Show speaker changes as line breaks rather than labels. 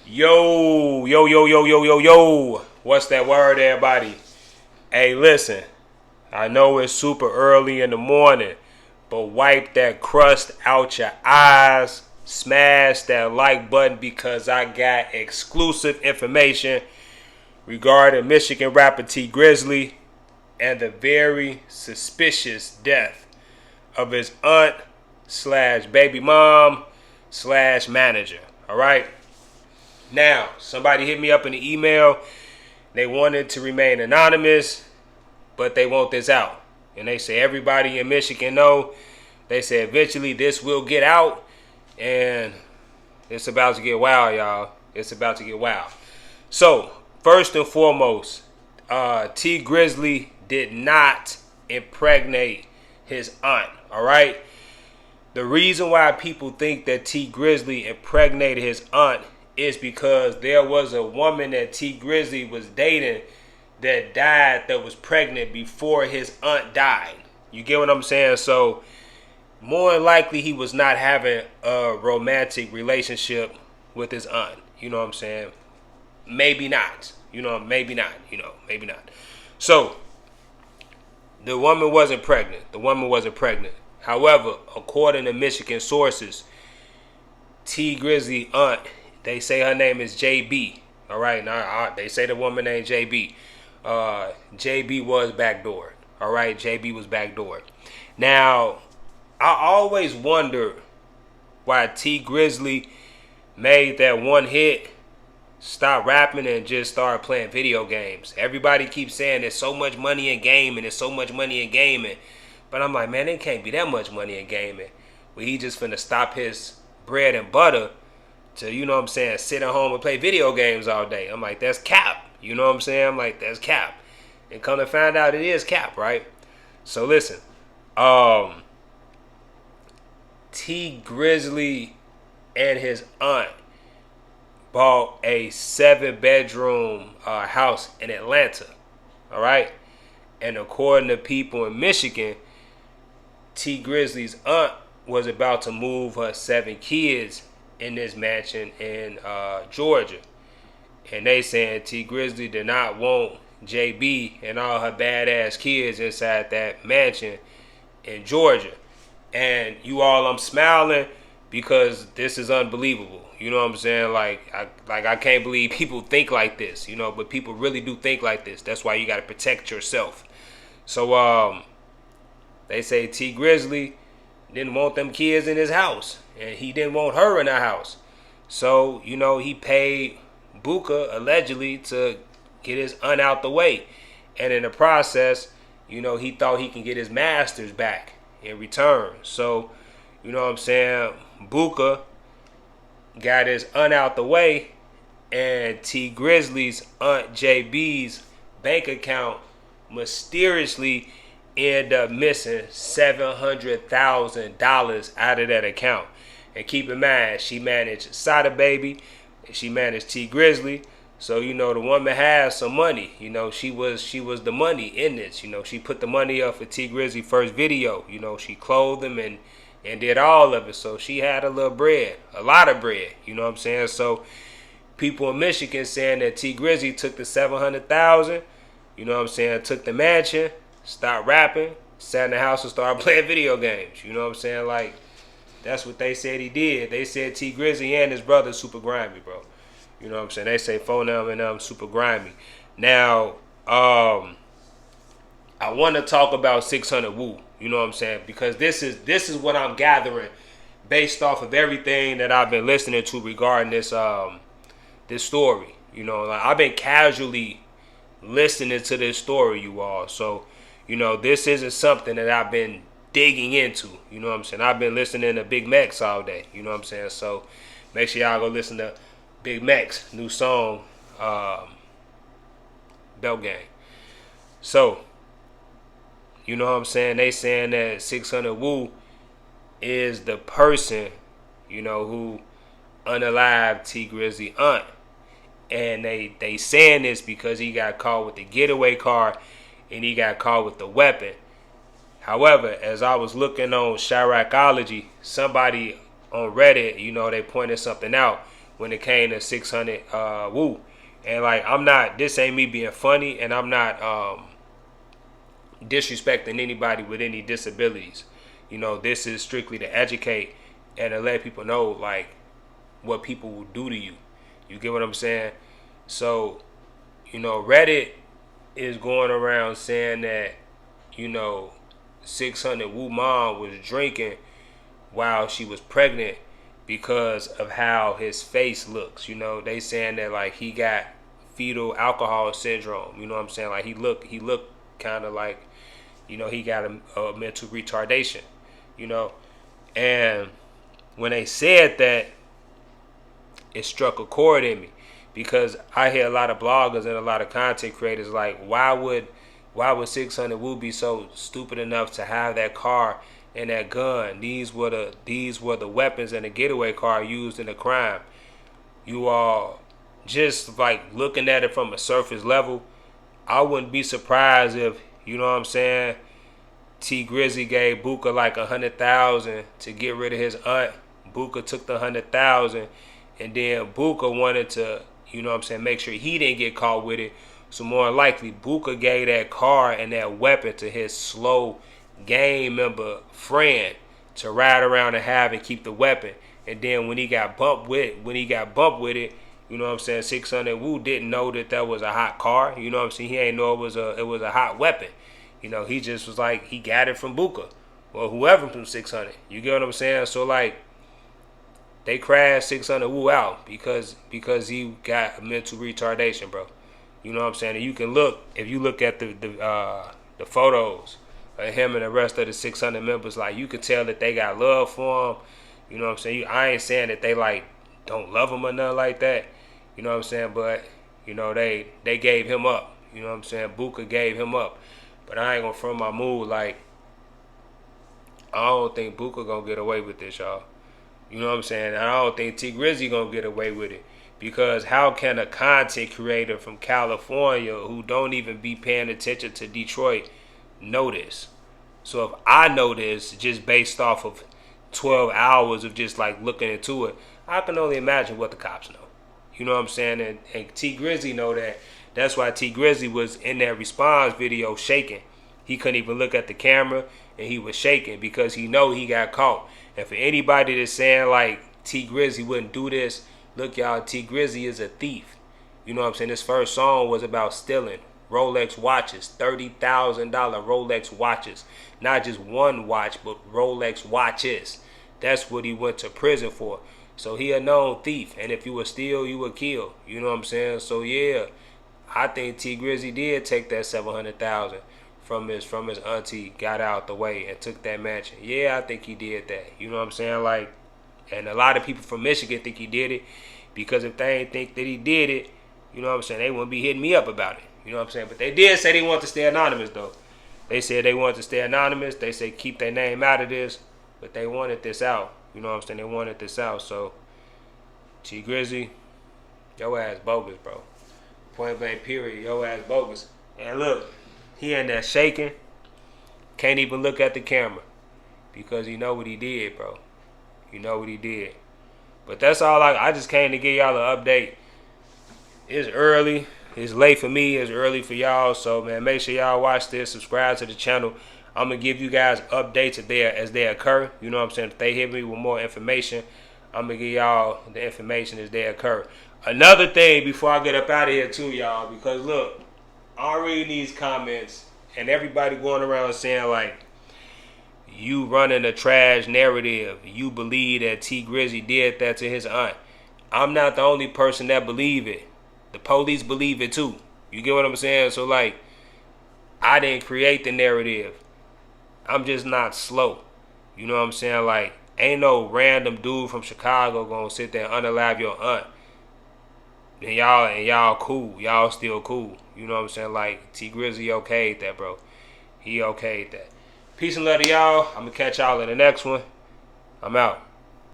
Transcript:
Yo. What's that word, everybody? Hey, listen. I know it's super early in the morning, but wipe that crust out your eyes. Smash that like button because I got exclusive information regarding Michigan rapper T Grizzly and the very suspicious death of his aunt / baby mom / manager. All right. Now, somebody hit me up in the email. They wanted to remain anonymous, but they want this out. And they say everybody in Michigan know. They say eventually this will get out. And it's about to get wild, y'all. It's about to get wild. So, first and foremost, T Grizzly did not impregnate his aunt. All right? The reason why people think that T Grizzly impregnated his aunt is because there was a woman that T Grizzly was dating that died that was pregnant before his aunt died. You get what I'm saying? So more than likely he was not having a romantic relationship with his aunt. You know what I'm saying? Maybe not. Maybe not. So the woman wasn't pregnant. However, according to Michigan sources, T Grizzly aunt, they say her name is JB. All right, now they say the woman named JB. JB was backdoored. All right, JB was backdoored. Now, I always wondered why T Grizzly made that one hit, stopped rapping, and just started playing video games. Everybody keeps saying there's so much money in gaming, But I'm like, man, there can't be that much money in gaming. Well, he just finna stop his bread and butter to, sit at home and play video games all day. I'm like, that's cap. You know what I'm saying? I'm like, that's cap. And come to find out it is cap, right? So listen, T Grizzly and his aunt bought a 7-bedroom house in Atlanta. All right? And according to people in Michigan, T Grizzly's aunt was about to move her 7 kids in this mansion in Georgia. And they saying T Grizzly did not want JB and all her badass kids inside that mansion in Georgia. And you all, I'm smiling because this is unbelievable. You know what I'm saying? I can't believe people think like this, but people really do think like this. That's why you got to protect yourself. So they say T Grizzly didn't want them kids in his house, and he didn't want her in the house. So, he paid Buka allegedly to get his aunt out the way. And in the process, he thought he can get his masters back in return. So, Buka got his aunt out the way, and T Grizzly's aunt JB's bank account mysteriously ended up missing $700,000 out of that account. And keep in mind, she managed Sada Baby, and she managed T Grizzly. So, the woman has some money. She was the money in this. She put the money up for T Grizzly first video. She clothed him and did all of it. So she had a little bread, a lot of bread. You know what I'm saying? So people in Michigan saying that T Grizzly took the $700,000. Took the mansion, stopped rapping, sat in the house and started playing video games. You know what I'm saying? Like, that's what they said he did. They said T Grizzly and his brother super grimy, bro. You know what I'm saying? They say Phonam and them super grimy. Now, I want to talk about 600 Woo. You know what I'm saying? Because this is what I'm gathering based off of everything that I've been listening to regarding this story. I've been casually listening to this story, you all. So, this isn't something that I've been digging into. You know what I'm saying? I've been listening to Big Mex all day. You know what I'm saying? So make sure y'all go listen to Big Mex new song, Belt Gang. So, you know what I'm saying? They saying that 600 Woo is the person, who unalived T Grizzly aunt. And they saying this because he got caught with the getaway car and he got caught with the weapon. However, as I was looking on Chiracology, somebody on Reddit, they pointed something out when it came to 600 Woo. And like, this ain't me being funny, and I'm not disrespecting anybody with any disabilities. You know, this is strictly to educate and to let people know like what people will do to you. You get what I'm saying? So, you know, Reddit is going around saying that, you know, 600 Woo mom was drinking while she was pregnant because of how his face looks. You know, they saying that like he got fetal alcohol syndrome. You know what I'm saying? Like he looked kind of like, you know, he got a mental retardation. You know, and when they said that, it struck a chord in me, because I hear a lot of bloggers and a lot of content creators like, why would 600 Woo be so stupid enough to have that car and that gun? These were the weapons and the getaway car used in the crime. You all just like looking at it from a surface level, I wouldn't be surprised if, you know what I'm saying, T Grizzly gave Booker like $100,000 to get rid of his aunt. Booker took the $100,000, and then Booker wanted to, you know what I'm saying, make sure he didn't get caught with it. So more than likely, Booker gave that car and that weapon to his slow gang member friend to ride around and have and keep the weapon. And then when he got bumped with it, you know what I'm saying, 600 Woo didn't know that was a hot car. You know what I'm saying? He ain't know it was a hot weapon. You know, he just was like, he got it from Booker or whoever from 600. You get what I'm saying? So like, they crashed 600 Woo out because he got a mental retardation, bro. You know what I'm saying? And you can look, if you look at the photos of him and the rest of the 600 members, like you can tell that they got love for him. You know what I'm saying? I ain't saying that they like don't love him or nothing like that. You know what I'm saying? But you know, they gave him up. You know what I'm saying? Booker gave him up. But I ain't gonna front my mood like, I don't think Booker gonna get away with this, y'all. You know what I'm saying? I don't think T Grizzly gonna get away with it, because how can a content creator from California who don't even be paying attention to Detroit know this? So if I know this just based off of 12 hours of just like looking into it, I can only imagine what the cops know. You know what I'm saying? And T Grizzly know that. That's why T Grizzly was in that response video shaking. He couldn't even look at the camera, and he was shaking because he know he got caught. And for anybody that's saying like T Grizzly wouldn't do this, look y'all, T Grizzly is a thief. You know what I'm saying? This first song was about stealing Rolex watches, $30,000 Rolex watches. Not just one watch, but Rolex watches. That's what he went to prison for. So he a known thief. And if you would steal, you would kill. You know what I'm saying? So yeah, I think T Grizzly did take that $700,000 from his auntie, got out the way and took that mansion. Yeah, I think he did that. You know what I'm saying? Like, and a lot of people from Michigan think he did it, because if they ain't think that he did it, you know what I'm saying, they wouldn't be hitting me up about it. You know what I'm saying? But they did say they want to stay anonymous though. They said they wanted to stay anonymous. They said keep their name out of this, but they wanted this out. You know what I'm saying? They wanted this out. So T Grizzly, your ass bogus, bro. Point blank period, your ass bogus. And look, he in there shaking, can't even look at the camera, because he know what he did, bro. You know what he did. But that's all I just came to give y'all an update. It's early. It's late for me. It's early for y'all. So, man, make sure y'all watch this. Subscribe to the channel. I'm going to give you guys updates as they occur. You know what I'm saying? If they hit me with more information, I'm going to give y'all the information as they occur. Another thing before I get up out of here too, y'all, because look, I'm reading these comments and everybody going around saying like, you running a trash narrative. You believe that T Grizzly did that to his aunt. I'm not the only person that believe it. The police believe it too. You get what I'm saying? So like, I didn't create the narrative. I'm just not slow. You know what I'm saying? Like, ain't no random dude from Chicago gonna sit there and unalive your aunt. And y'all cool. Y'all still cool. You know what I'm saying? Like, T Grizzly okayed that, bro. He okayed that. Peace and love to y'all. I'm gonna catch y'all in the next one. I'm out.